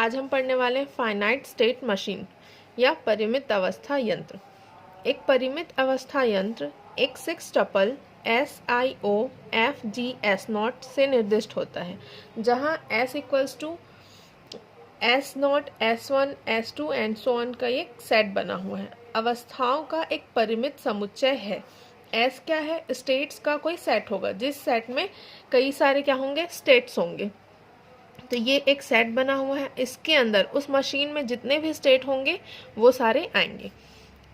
आज हम पढ़ने वाले हैं फाइनाइट स्टेट मशीन या परिमित अवस्था यंत्र। एक परिमित अवस्था यंत्र एक 6 टपल SIO FG S0 से निर्दिष्ट होता है, जहां S equals to S0 S1 S2 and so on का एक सेट बना हुआ है। अवस्थाओं का एक परिमित समुच्चय है। S क्या है? स्टेट्स का कोई सेट होगा, जिस सेट में कई सारे क्या होंगे? स्टेट्स होंगे। तो ये एक सेट बना हुआ है, इसके अंदर उस मशीन में जितने भी स्टेट होंगे वो सारे आएंगे।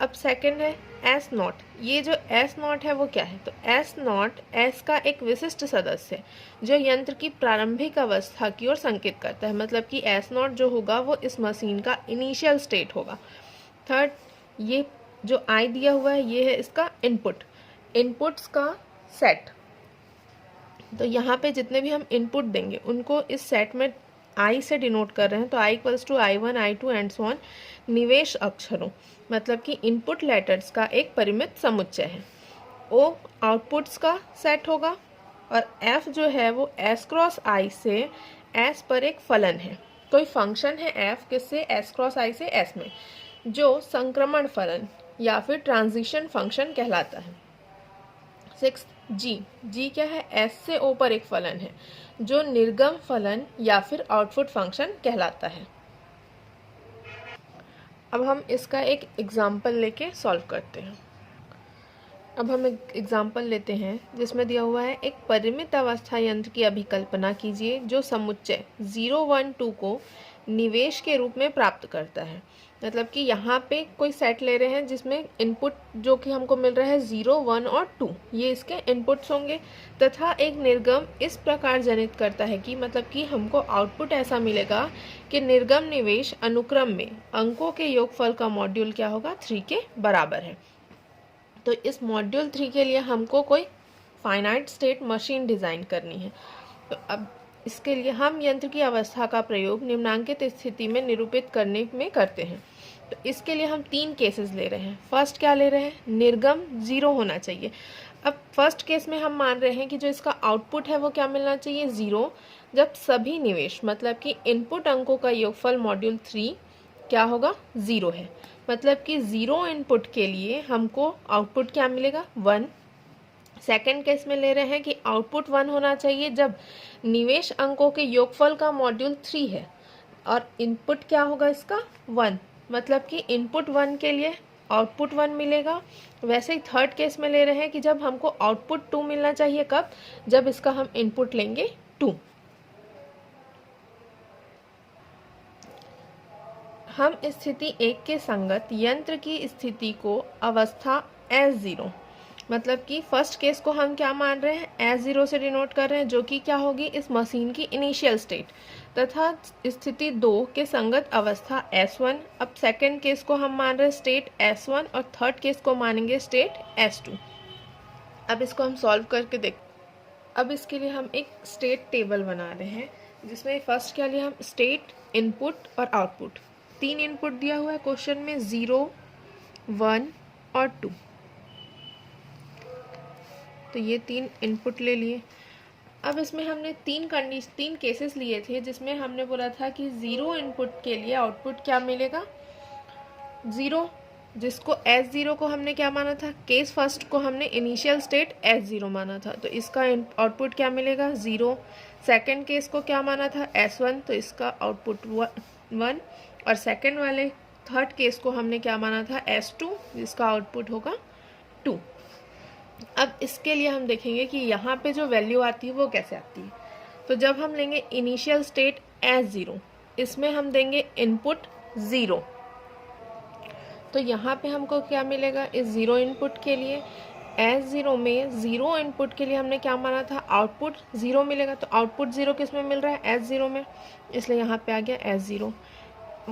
अब सेकंड है S0। ये जो S0 है वो क्या है? तो S0 S का एक विशिष्ट सदस्य है जो यंत्र की प्रारंभिक अवस्था की ओर संकेत करता है। मतलब कि S0 जो होगा वो इस मशीन का इनिशियल स्टेट होगा। थर्ड, ये जो I दिया हुआ है ये है इसका इनपुट्स का सेट। तो यहाँ पे जितने भी हम इनपुट देंगे उनको इस सेट में I से डिनोट कर रहे हैं। तो I equals to I1 I2 and so on निवेश अक्षरों, मतलब कि इनपुट लेटर्स का एक परिमित समुच्चय है। O आउटपुट्स का सेट होगा और F जो है वो S क्रॉस I से S पर एक फलन है। कोई फंक्शन है F किससे? S क्रॉस I से S में, जो संक्रमण फलन या फिर ट्रांजिशन फंक्शन कहलाता है। 6 G क्या है? S से O पर एक फलन है जो निर्गम फलन या फिर आउटपुट फंक्शन कहलाता है। अब हम इसका एक एग्जाम्पल लेके सॉल्व करते हैं। अब हम एक एग्जाम्पल लेते हैं जिसमें दिया हुआ है, एक परिमित अवस्था यंत्र की अभिकल्पना कीजिए जो समुच्चय 0 1 2 को निवेश के रूप में प्राप्त करता है। मतलब कि यहाँ पे कोई सेट ले रहे हैं जिसमें इनपुट जो कि हमको मिल रहा है 0 1 और 2, ये इसके इनपुट्स होंगे, तथा एक निर्गम इस प्रकार जनित करता है कि मतलब कि हमको आउटपुट ऐसा मिलेगा कि निर्गम निवेश अनुक्रम में अंकों के योगफल का मॉड्यूल क्या होगा? 3 के बराबर है। तो इस मॉड्यूल 3 के लिए हमको कोई फाइनाइट स्टेट मशीन डिज़ाइन करनी है। तो अब इसके लिए हम यंत्र की अवस्था का प्रयोग निम्नांकित स्थिति में निरूपित करने में करते हैं। तो इसके लिए हम 3 केसेस ले रहे हैं। फर्स्ट क्या ले रहे हैं? निर्गम 0 होना चाहिए। अब फर्स्ट केस में हम मान रहे हैं कि जो इसका आउटपुट है वो क्या मिलना चाहिए? 0, जब सभी निवेश मतलब कि इनपुट अंकों का योगफल मॉड्यूल 3 क्या होगा? 0 है। मतलब कि 0 इनपुट के लिए हमको आउटपुट क्या मिलेगा? 1। सेकेंड केस में ले रहे हैं कि आउटपुट 1 होना चाहिए जब निवेश अंकों के योगफल का मॉड्यूल 3 है और इनपुट क्या होगा इसका? 1। मतलब कि इनपुट 1 के लिए आउटपुट 1 मिलेगा। वैसे ही थर्ड केस में ले रहे हैं कि जब हमको आउटपुट 2 मिलना चाहिए, कब? जब इसका हम इनपुट लेंगे 2। हम स्थिति 1 के संगत यंत्र की स्थिति को अवस्था S0, मतलब कि फर्स्ट केस को हम क्या मान रहे हैं? S0 से डिनोट कर रहे हैं, जो कि क्या होगी? इस मशीन की इनिशियल स्टेट, तथा स्थिति 2 के संगत अवस्था S1। अब सेकंड केस को हम मान रहे हैं स्टेट S1 और थर्ड केस को मानेंगे स्टेट S2। अब इसको हम सॉल्व करके देख। अब इसके लिए हम एक स्टेट टेबल बना रहे हैं जिसमें फर्स्ट के लिए हम स्टेट, इनपुट और आउटपुट 3 इनपुट दिया हुआ है क्वेश्चन में, 0 1 और 2। तो ये 3 इनपुट ले लिए। अब इसमें हमने 3 केसेस लिए थे जिसमें हमने बोला था कि 0 इनपुट के लिए आउटपुट क्या मिलेगा? 0, जिसको S0 को हमने क्या माना था? केस फर्स्ट को हमने इनिशियल स्टेट S0 माना था, तो इसका आउटपुट क्या मिलेगा? 0। सेकंड केस को क्या माना था? S1, तो इसका आउटपुट 1। और सेकंड वाले थर्ड केस को हमने क्या माना था? S2, जिसका आउटपुट होगा 2। अब इसके लिए हम देखेंगे कि यहाँ पे जो वैल्यू आती है वो कैसे आती है। तो जब हम लेंगे इनिशियल स्टेट S0, इसमें हम देंगे इनपुट 0, तो यहाँ पे हमको क्या मिलेगा? इस 0 इनपुट के लिए S0 में 0 इनपुट के लिए हमने क्या माना था? आउटपुट 0 मिलेगा। तो आउटपुट 0 किस में मिल रहा है? S0 में, इसलिए यहाँ पे आ गया S0।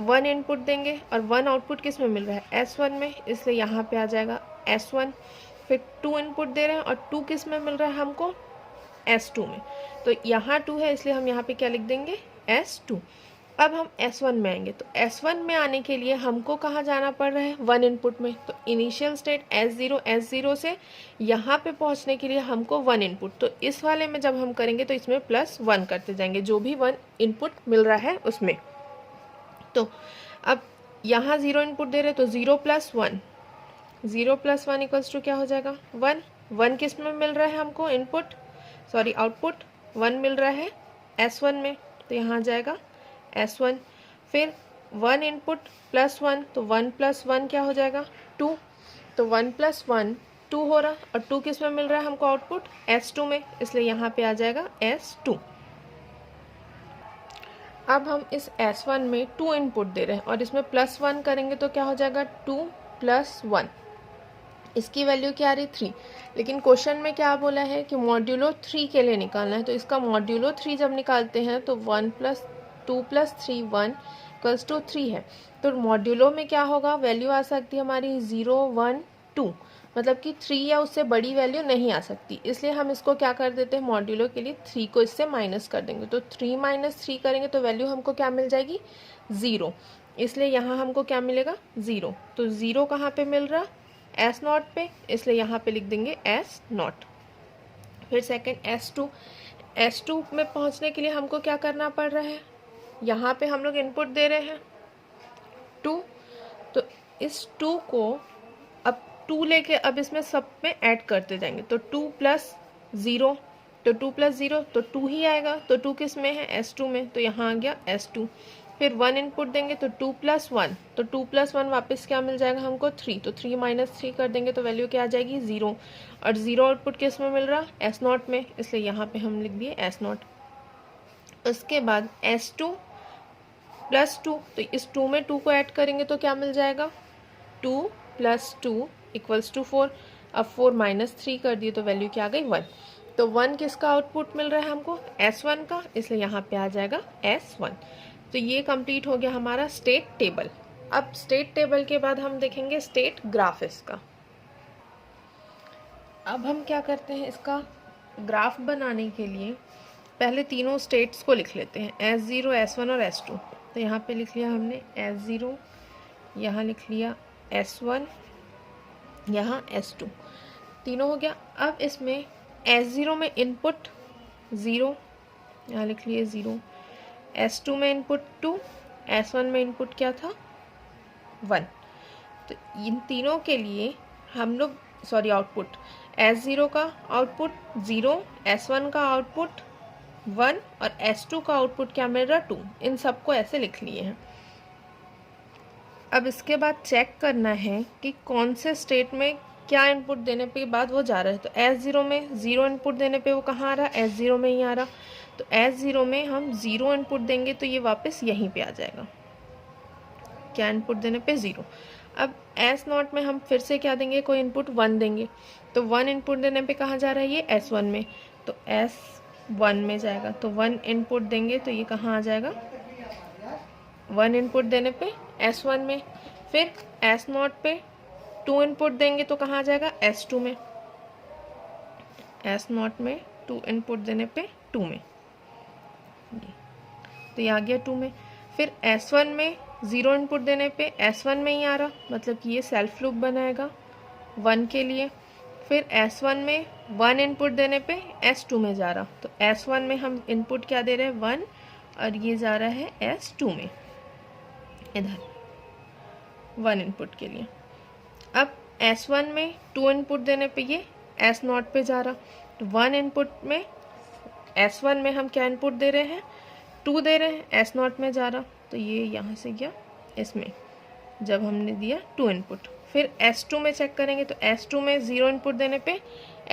1 इनपुट देंगे और 1 आउटपुट किस में मिल रहा है? S1 में, इसलिए यहाँ पे आ जाएगा S1। फिर 2 इनपुट दे रहे हैं और 2 किस में मिल रहा है हमको? S2 में, तो यहाँ 2 है इसलिए हम यहाँ पे क्या लिख देंगे? S2। अब हम S1 में आएंगे, तो S1 में आने के लिए हमको कहाँ जाना पड़ रहा है? 1 इनपुट में। तो इनिशियल स्टेट S0 से यहाँ पे पहुँचने के लिए हमको 1 इनपुट, तो इस वाले में जब हम करेंगे तो इसमें +1 करते जाएंगे, जो भी 1 इनपुट मिल रहा है उसमें। तो अब यहाँ 0 इनपुट दे रहे तो 0 + 1, 0 + 1 = क्या हो जाएगा 1। 1 किस में मिल रहा है हमको इनपुट, सॉरी आउटपुट 1 मिल रहा है S1 में, तो यहाँ आ जाएगा S1। फिर 1 इनपुट +1, तो 1 + 1 क्या हो जाएगा 2, तो 1 + 1 2 हो रहा, और 2 किस में मिल रहा है हमको आउटपुट S2 में, इसलिए यहाँ पे आ जाएगा S2। अब हम इस S1 में 2 इनपुट दे रहे हैं और इसमें +1 करेंगे तो क्या हो जाएगा 2 + 1, इसकी वैल्यू क्या आ रही 3, लेकिन क्वेश्चन में क्या बोला है कि मॉड्यूलो 3 के लिए निकालना है, तो इसका मॉड्यूलो 3 जब निकालते हैं तो 1 + 2 + 3 1 = 3 है, तो मॉड्यूलो में क्या होगा वैल्यू आ सकती है हमारी 0 1 2, मतलब कि 3 या उससे बड़ी वैल्यू नहीं आ सकती, इसलिए हम इसको क्या कर देते हैं मॉड्यूलो के लिए 3 को इससे माइनस कर देंगे, तो 3 - 3 करेंगे तो वैल्यू हमको क्या मिल जाएगी 0, इसलिए यहाँ हमको क्या मिलेगा 0, तो 0 कहाँ पे मिल रहा S0 पे, इसलिए यहाँ पे लिख देंगे S0। फिर सेकंड S2, S2 में पहुँचने के लिए हमको क्या करना पड़ रहा है, यहाँ पे हम लोग इनपुट दे रहे हैं 2, तो इस 2 को अब 2 लेके अब इसमें सब में ऐड करते जाएंगे, तो 2 + 0, तो 2 + 0 तो 2 ही आएगा, तो 2 किस में है S2 में, तो यहाँ आ गया S2। फिर 1 इनपुट देंगे तो 2 + 1, तो 2 + 1 वापस क्या मिल जाएगा हमको 3, तो 3 - 3 कर देंगे तो वैल्यू क्या आ जाएगी 0, और 0 आउटपुट किस में मिल रहा S0 में, इसलिए यहाँ पे हम लिख दिए S0। उसके बाद S2 + 2, तो इस 2 में 2 को ऐड करेंगे तो क्या मिल जाएगा 2 + 2 = 4, अब 4 - 3 कर दिए तो वैल्यू क्या आ गई 1, तो 1 किसका आउटपुट मिल रहा है हमको S1 का, इसलिए यहाँ पे आ जाएगा S1। तो ये कंप्लीट हो गया हमारा स्टेट टेबल। अब स्टेट टेबल के बाद हम देखेंगे स्टेट ग्राफ इसका। अब हम क्या करते हैं, इसका ग्राफ बनाने के लिए पहले तीनों स्टेट्स को लिख लेते हैं, S0 S1 और S2। तो यहाँ पे लिख लिया हमने S0, यहाँ लिख लिया S1, यहाँ S2, तीनों हो गया। अब इसमें S0 में इनपुट 0, यहाँ लिख लिए 0, S2 में इनपुट 2, S1 में इनपुट क्या था 1, तो इन तीनों के लिए हम लोग आउटपुट S0 का आउटपुट 0, S1 का आउटपुट 1 और S2 का आउटपुट क्या मिल रहा 2, इन सबको ऐसे लिख लिए हैं। अब इसके बाद चेक करना है कि कौन से स्टेट में क्या इनपुट देने पे बाद वो जा रहा है, तो S0 में 0 इनपुट देने पे वो कहाँ आ रहा है S0 में ही आ रहा, तो S0 में हम 0 इनपुट देंगे तो ये वापस यहीं पे आ जाएगा, क्या इनपुट देने पे 0। अब S0 में हम फिर से क्या देंगे, कोई इनपुट 1 देंगे, तो 1 इनपुट देने पे कहाँ जा रहा है ये S1 में, तो S1 में जाएगा, तो 1 इनपुट देंगे तो ये कहाँ आ जाएगा 1 इनपुट देने पे S1 में। फिर S0 पे 2 इनपुट देंगे तो कहाँ आ जाएगा S2 में, S0 में 2 इनपुट देने पे 2 में, तो ये आ गया 2 में। फिर S1 में 0 इनपुट देने पे S1 में ही आ रहा, मतलब कि ये सेल्फ लूप बनाएगा 1 के लिए। फिर S1 में 1 इनपुट देने पे S2 में जा रहा, तो S1 में हम इनपुट क्या दे रहे हैं 1, और ये जा रहा है S2 में, इधर 1 इनपुट के लिए। अब S1 में 2 इनपुट देने पे ये S0 पे जा रहा, तो 1 इनपुट में S1 में हम क्या इनपुट दे रहे हैं 2 दे रहे हैं, S0 में जा रहा, तो ये यहाँ से गया इसमें, जब हमने दिया 2 इनपुट। फिर S2 में चेक करेंगे तो S2 में 0 इनपुट देने पे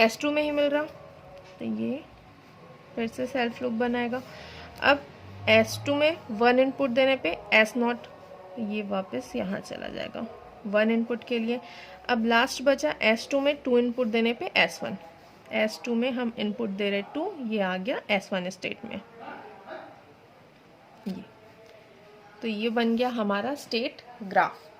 S2 में ही मिल रहा, तो ये फिर से सेल्फ लूप बनाएगा। अब S2 में 1 इनपुट देने पे S0, ये वापस यहाँ चला जाएगा 1 इनपुट के लिए। अब लास्ट बचा S2 में 2 इनपुट देने पे S1, S2 में हम इनपुट दे रहे 2, ये आ गया S1 स्टेट में, ये तो ये बन गया हमारा स्टेट ग्राफ।